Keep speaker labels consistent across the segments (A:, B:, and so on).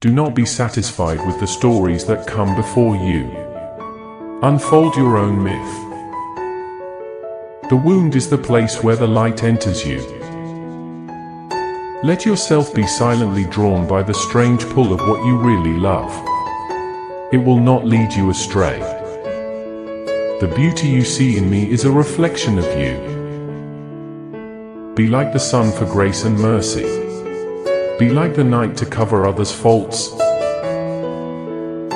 A: Do not be satisfied with the stories that come before you. Unfold your own myth. The wound is the place where the light enters you. Let yourself be silently drawn by the strange pull of what you really love. It will not lead you astray. The beauty you see in me is a reflection of you. Be like the sun for grace and mercy. Be like the night to cover others' faults.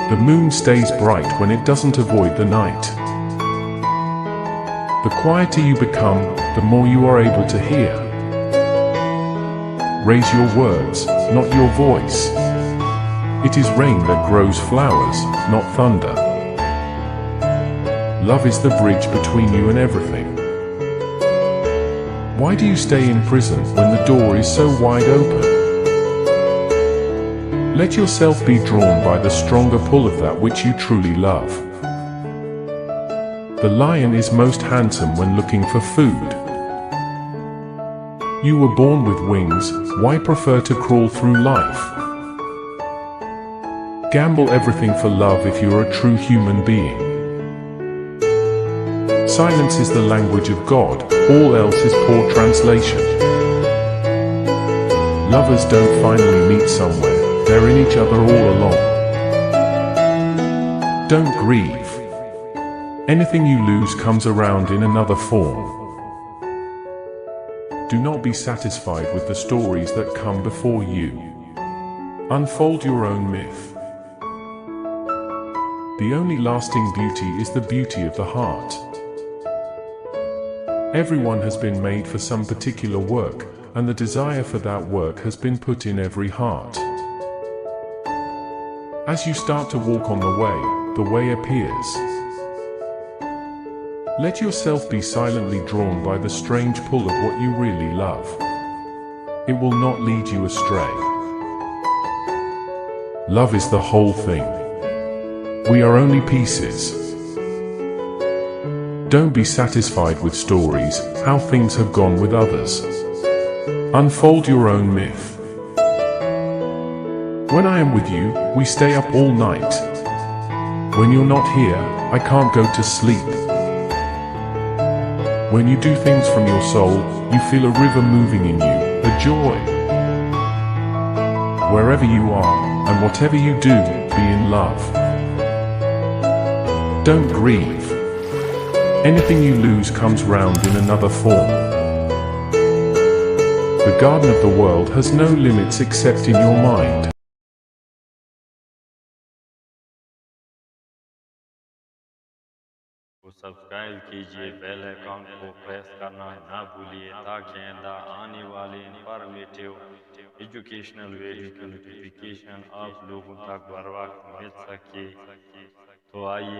A: The moon stays bright when it doesn't avoid the night. The quieter you become, the more you are able to hear. Raise your words, not your voice. It is rain that grows flowers, not thunder. Love is the bridge between you and everything. Why do you stay in prison when the door is so wide open? Let yourself be drawn by the stronger pull of that which you truly love. The lion is most handsome when looking for food. You were born with wings, why prefer to crawl through life? Gamble everything for love if you're a true human being. Silence is the language of God, all else is poor translation. Lovers don't finally meet somewhere, they're in each other all along. Don't grieve. Anything you lose comes around in another form. Do not be satisfied with the stories that come before you. Unfold your own myth. The only lasting beauty is the beauty of the heart. Everyone has been made for some particular work, and the desire for that work has been put in every heart. As you start to walk on the way appears. Let yourself be silently drawn by the strange pull of what you really love. It will not lead you astray. Love is the whole thing. We are only pieces. Don't be satisfied with stories, how things have gone with others. Unfold your own myth. When I am with you, we stay up all night. When you're not here, I can't go to sleep. When you do things from your soul, you feel a river moving in you, a joy. Wherever you are, and whatever you do, be in love. Don't grieve. Anything you lose comes round in another form. The garden of the world has no limits except in your mind.
B: Subscribe कीजिए, bell icon को press करना ना भूलिए ताकि आइंदा आने वाले informative educational video की नोटिफिकेशन आप लोगों तक बर वक्त मिल सके। तो आइए